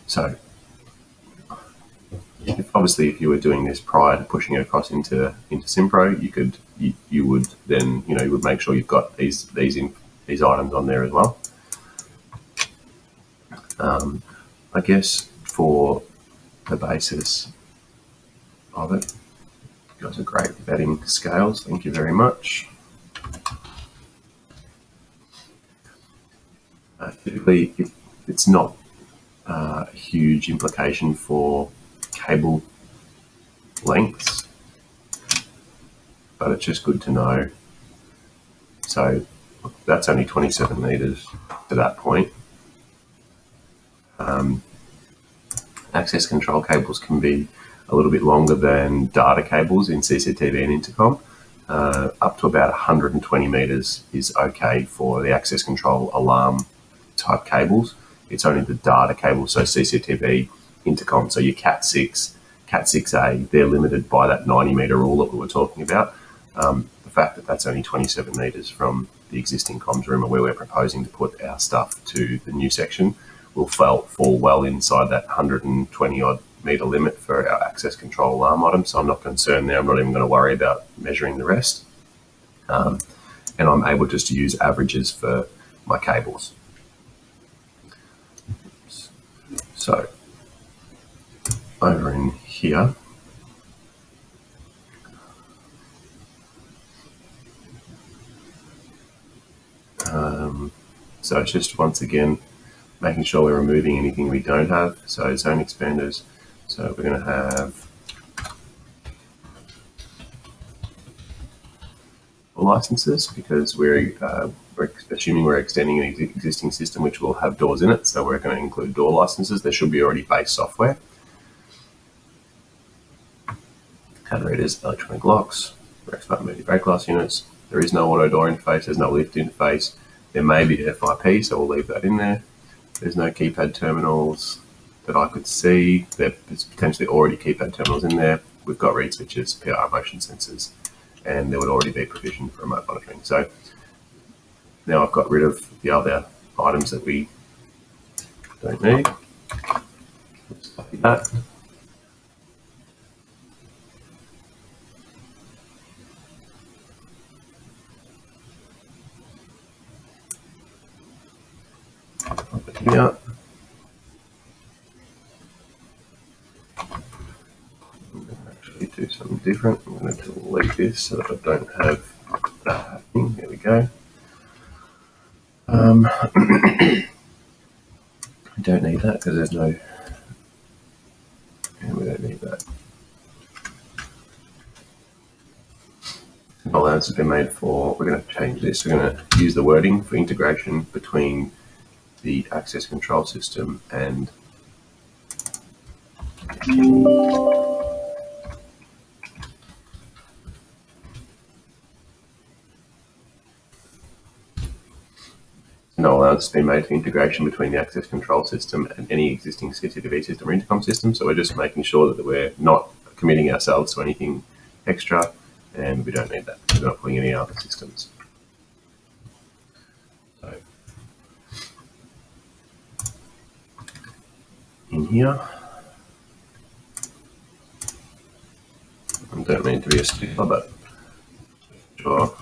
So obviously, if you were doing this prior to pushing it across into Simpro, you would then you would make sure you've got these items on there as well. I guess for the basis of it, you guys are great with adding scales. Thank you very much. Typically, it's not a huge implication for cable lengths, but it's just good to know. So that's only 27 meters to that point. Access control cables can be a little bit longer than data cables in CCTV and intercom. Up to about 120 meters is okay for the access control alarm type cables. It's only the data cables, so CCTV, intercom, so your Cat 6, Cat 6A, they're limited by that 90 meter rule that we were talking about. The fact that that's only 27 meters from the existing comms room where we're proposing to put our stuff to the new section will fall well inside that 120 odd meter limit for our access control alarm items. So I'm not concerned there. I'm not even going to worry about measuring the rest. And I'm able just to use averages for my cables. So over in here, so it's just once again making sure we're removing anything we don't have. So zone expanders. So we're going to have licenses because we're assuming we're extending an existing system which will have doors in it. So we're going to include door licenses. There should be already base software. Card readers, electronic locks, Rexpart multi brake glass units. There is no auto door interface. There's no lift interface. There may be FIP, so we'll leave that in there. There's no keypad terminals that I could see. There's potentially already keypad terminals in there. We've got read switches, PR motion sensors, and there would already be provision for remote monitoring. So now I've got rid of the other items that we don't need. Let's copy that. Pop it here. I'm going to actually do something different. I'm going to delete this so that I don't have that happening. There we go. I don't need that because there's no, and we don't need that. Allowance has been made for, we're going to change this. We're going to use the wording for integration between the access control system and no allowance has been made for integration between the access control system and any existing CCTV system or intercom system. So we're just making sure that we're not committing ourselves to anything extra, and we don't need that. We're not putting any other systems. So in here, I don't mean to be a stickler, but sure.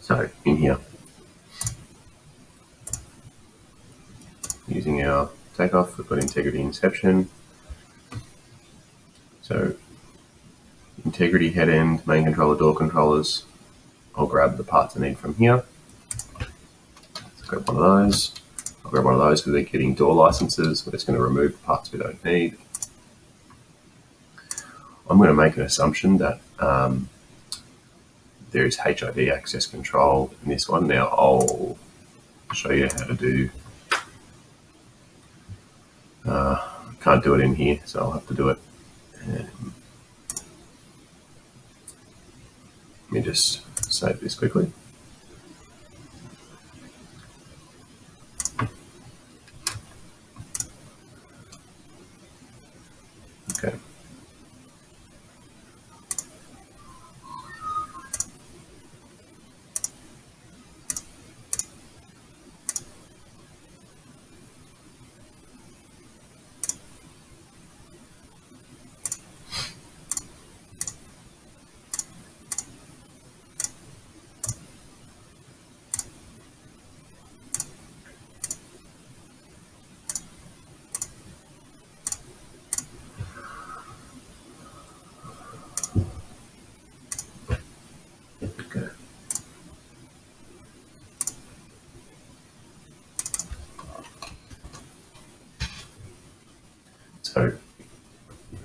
So in here, using our takeoff, we've got integrity inception. So integrity head end, main controller, door controllers. I'll grab the parts I need from here. Let's grab one of those. I'll grab one of those because they're getting door licenses. We're just going to remove the parts we don't need. I'm going to make an assumption that there is HID access control in this one. Now I'll show you how to do, can't do it in here, so I'll have to do it. Let me just save this quickly. Okay.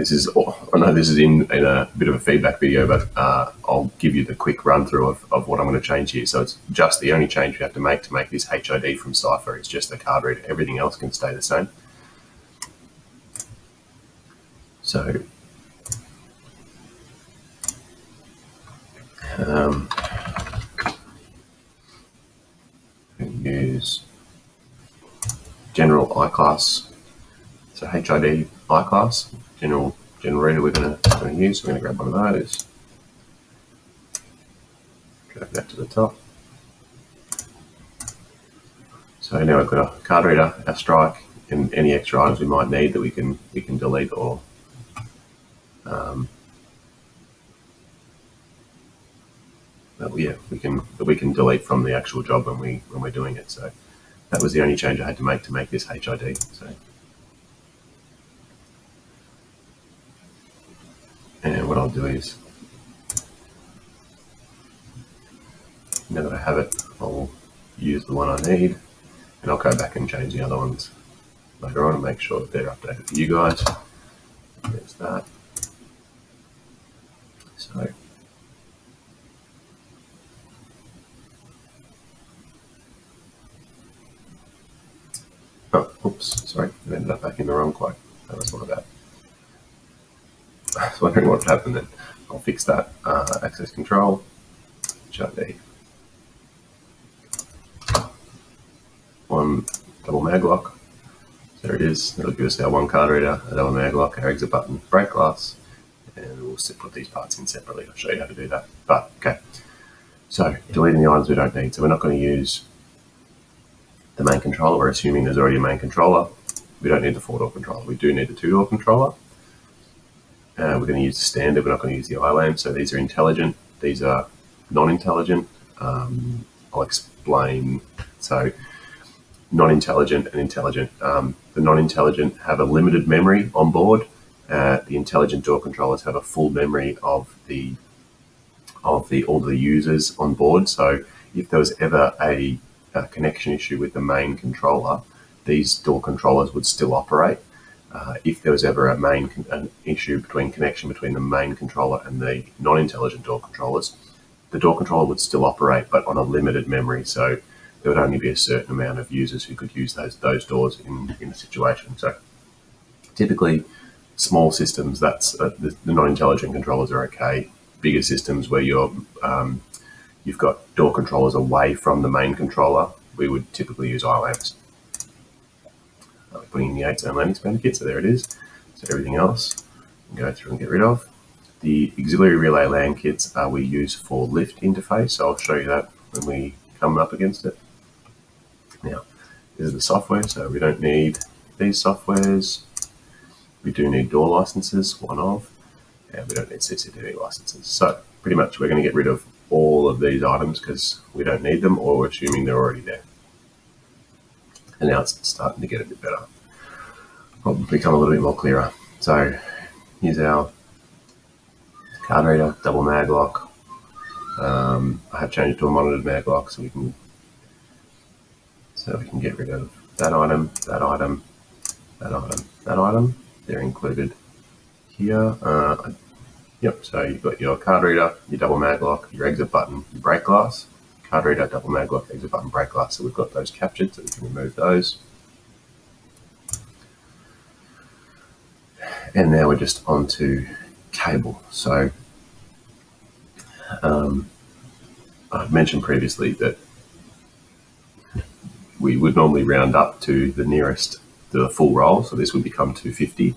this is, I know this is in a bit of a feedback video, but I'll give you the quick run through of what I'm going to change here. So it's just the only change you have to make this HID from Cypher. It's just the card reader. Everything else can stay the same. So use general I-class. So HID I-class, general reader we're going to use. We're going to grab one of those, drag that to the top. So now we've got a card reader, our strike, and any extra items we might need that we can delete or that we can delete from the actual job when we're doing it. So that was the only change I had to make this HID. So, and what I'll do is, now that I have it, I'll use the one I need, and I'll go back and change the other ones later on and make sure that they're updated for you guys. There's that. So oh, oops, sorry, I ended up back in the wrong quote. That was one of that. I was wondering what happened then. I'll fix that. Access control, HID. One double mag lock. So there it is. It'll give us our one card reader, a double mag lock, our exit button, break glass, and we'll put these parts in separately. I'll show you how to do that. But okay. So deleting the items we don't need. So we're not going to use the main controller. We're assuming there's already a main controller. We don't need the 4-door controller. We do need the 2-door controller. We're going to use the standard. We're not going to use the iLamp. So these are intelligent. These are non-intelligent. I'll explain. So non-intelligent and intelligent. The non-intelligent have a limited memory on board. The intelligent door controllers have a full memory of all the users on board. So if there was ever a connection issue with the main controller, these door controllers would still operate. If there was ever an issue connection between the main controller and the non-intelligent door controllers, the door controller would still operate, but on a limited memory. So there would only be a certain amount of users who could use those doors in a situation. So typically, small systems, that's the non-intelligent controllers are okay. Bigger systems where you've got door controllers away from the main controller, we would typically use iLamps. Putting in the 8-zone landing spanner kit, so there it is. So everything else, go through and get rid of. The auxiliary relay LAN kits we use for lift interface, so I'll show you that when we come up against it. Now, this is the software, so we don't need these softwares. We do need door licenses, one of, and we don't need CCTV licenses. So pretty much we're going to get rid of all of these items because we don't need them, or we're assuming they're already there. And now it's starting to get a bit better. It'll become a little bit more clearer. So here's our card reader, double mag lock. I have changed it to a monitored mag lock so we can get rid of that item, that item, that item, that item. They're included here. Yep, so you've got your card reader, your double mag lock, your exit button, your brake glass, card reader, double mag lock, exit button, brake glass. So we've got those captured, so we can remove those. And now we're just onto cable. So I've mentioned previously that we would normally round up to the full roll, so this would become 250.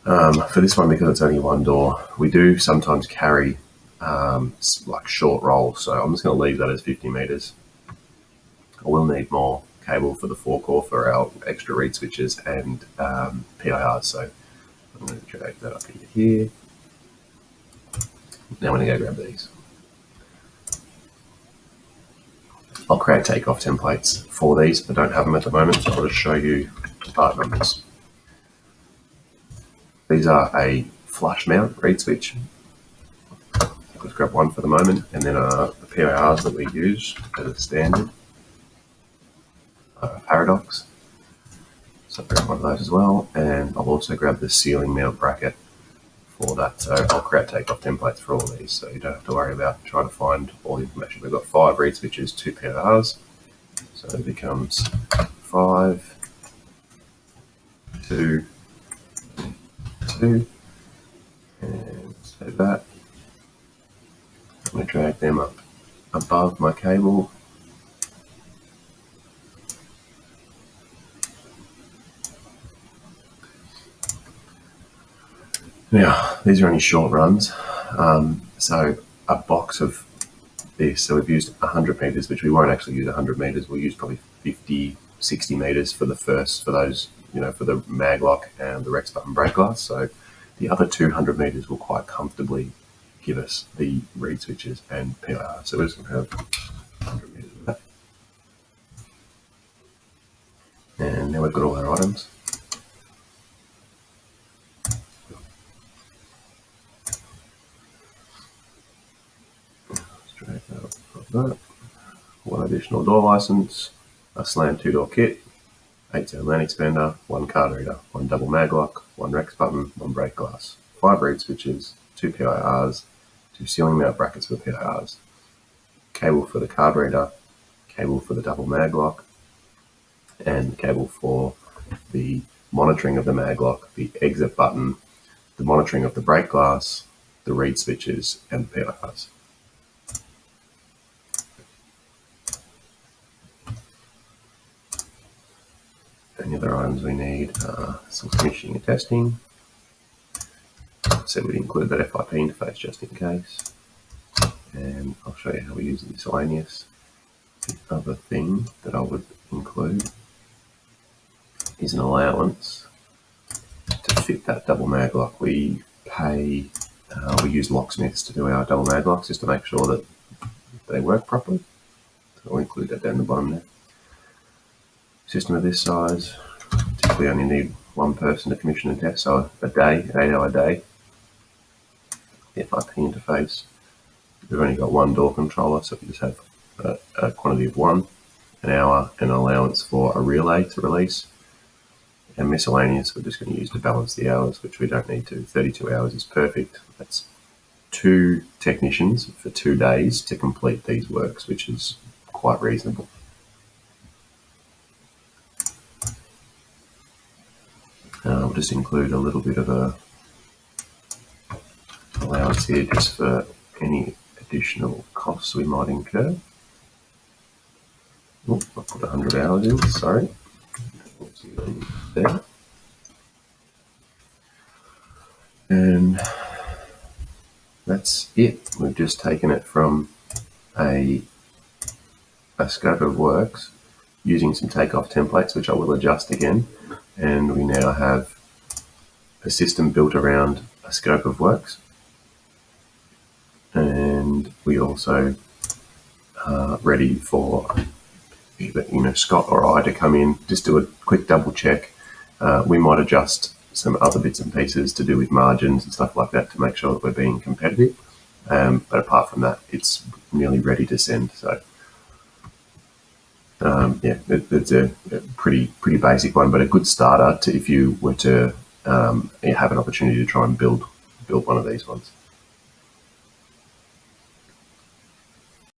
For this one, because it's only one door, we do sometimes carry like short rolls, so I'm just going to leave that as 50 meters. I will need more cable for the forecore for our extra reed switches and PIRs, so I'm going to drag that up into here. Now I'm going to go grab these. I'll create takeoff templates for these. I don't have them at the moment, so I'll just show you the part numbers. These are a flush mount reed switch. I'll just grab one for the moment, and then the PIRs that we use as a standard. Paradox. So I'll grab one of those as well, and I'll also grab the ceiling mount bracket for that. So I'll create takeoff templates for all of these, so you don't have to worry about trying to find all the information. We've got 5 reed switches, 2 PIRs, so it becomes 5, 2, 2, and save that. I'm going to drag them up above my cable. Now, these are only short runs, so a box of this, so we've used 100 meters, which we won't actually use 100 meters, we'll use probably 50, 60 meters for the first, for those, for the mag lock and the Rex button brake glass. So the other 200 meters will quite comfortably give us the reed switches and PIR. So we're just going to have 100 meters of that. And now we've got all our items. Straight out of that. One additional door license, a slam 2-door kit, 8-zone land expander, 1 card reader, 1 double mag lock, 1 Rex button, 1 brake glass, 5 reed switches, 2 PIRs, 2 ceiling mount brackets for PIRs, cable for the card reader, cable for the double mag lock, and cable for the monitoring of the mag lock, the exit button, the monitoring of the brake glass, the reed switches, and the PIRs. Any other items we need are some commissioning and testing. So we'd include that FIP interface just in case. And I'll show you how we use the miscellaneous. The other thing that I would include is an allowance to fit that double mag lock. We use locksmiths to do our double mag locks just to make sure that they work properly. So I'll include that down the bottom there. System of this size, typically only need 1 person to commission and test, so a day, an 8-hour day. The FIP interface, we've only got 1 door controller, so we just have a quantity of 1, an hour, and an allowance for a relay to release. And miscellaneous, we're just going to use to balance the hours, which we don't need to. 32 hours is perfect. That's 2 technicians for 2 days to complete these works, which is quite reasonable. We'll just include a little bit of a allowance here just for any additional costs we might incur. Oh, I put 100 hours in, sorry. There. And that's it. We've just taken it from a scope of works using some takeoff templates, which I will adjust again. And we now have a system built around a scope of works. And we also are ready for either Scott or I to come in, just do a quick double check. We might adjust some other bits and pieces to do with margins and stuff like that to make sure that we're being competitive. But apart from that, it's nearly ready to send. So yeah, it's a pretty basic one, but a good starter to if you were to have an opportunity to try and build one of these ones.